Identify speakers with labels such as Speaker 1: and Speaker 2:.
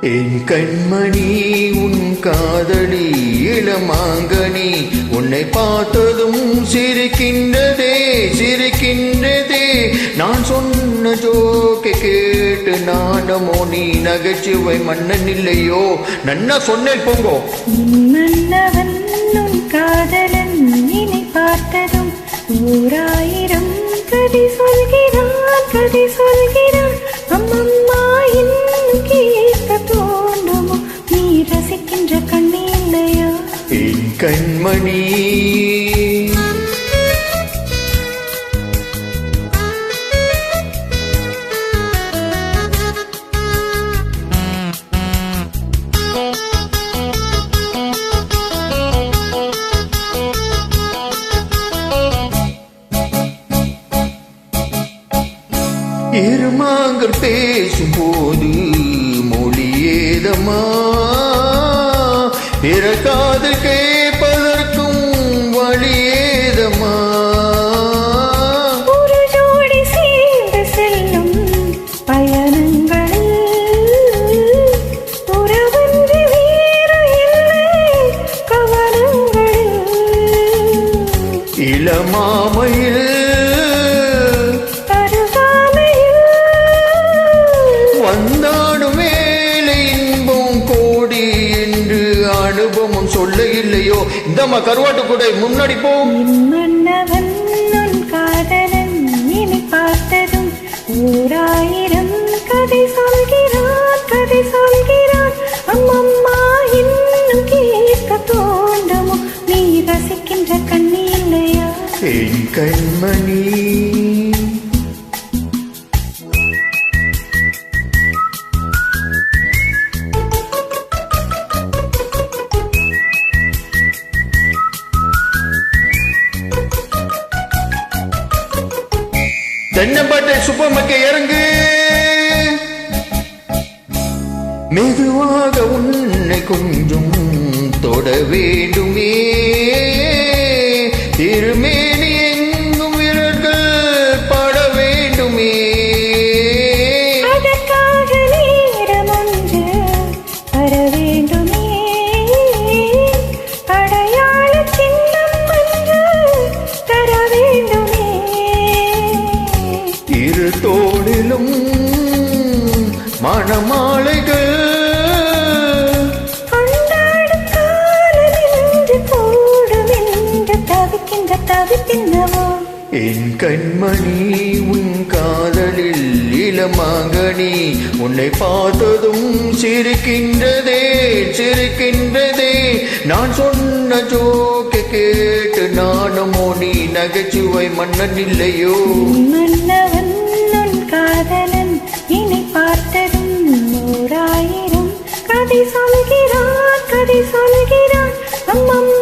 Speaker 1: என் கண்மணி உன் காதலி இளமாங்கனி உன்னை பார்த்ததும் சிரிக்கின்றதே சிரிக்கின்றதே நான் சொன்ன ஜோக்கை கேட்டு நானமோ நீ நகைச்சுவை மன்னன் இல்லையோ நன்னா சொன்னேன் போங்கோ
Speaker 2: மன்னவன் உன் காதலன் என்னை பார்த்ததும் 1000 கதை சொல்கிறான் அம்மம்மா இன்னும் கேட்க தோன்றுமோ நீ ரசிக்கின்ற கண்ணே இல்லையா
Speaker 1: என் கண்மணி இருமாங்கள் பேசும்போது மொழியேதமா பிற காதல் கேட்பதற்கும் வழியேதமா
Speaker 2: ஒரு ஜோடி சேர்ந்து செல்லும் பயணங்களில் உறவன்று வேறு இல்லை கவனங்களில்
Speaker 1: இளமாமையில் வந்தாடும் வேலை இன்பம் கோடி என்று அனுபவம் சொல்ல இல்லையோ இந்தம்மா கருவாட்டு கூட முன்னாடி போ
Speaker 2: மன்னவன் உன் காதலன் என்னை பார்த்ததும் 1000 கதை சொல்கிறான் அம்மம்மா இன்னும் கேட்க தோன்றுமோ நீ ரசிக்கின்ற கண்ணே இல்லையா
Speaker 1: என் கண்மணி தென்னம்பாட்டை சுப்பமக்க இறங்கு மெதுவாக உன்னை கொஞ்சம் தொட வேண்டுமே திருமேனி எங்கும் விரல்கள் பட வேண்டுமே
Speaker 2: அதற்காக நேரம் ஒன்று வர வேண்டுமே அடையாள சின்னம் ஒன்று தர வேண்டுமே
Speaker 1: இரு தோளிலும் மணமாலைகள்
Speaker 2: கொண்டாடும் காலனின்று போடும் என்று தவிக்கின்றவோ
Speaker 1: என் கண்மணி உன் காதலில் இளமாங்கனி உன்னை பார்த்ததும் சிரிக்கின்றதே சிரிக்கின்றதே நான் சொன்ன ஜோக்கை கேட்டு நானுமோ நீ நகைச்சுவை மன்னன் இல்லையோ
Speaker 2: மன்னவன் உன் காதலன் என்னை பார்த்ததும் 1000 கதை சொல்கிறான் அம்மம்மா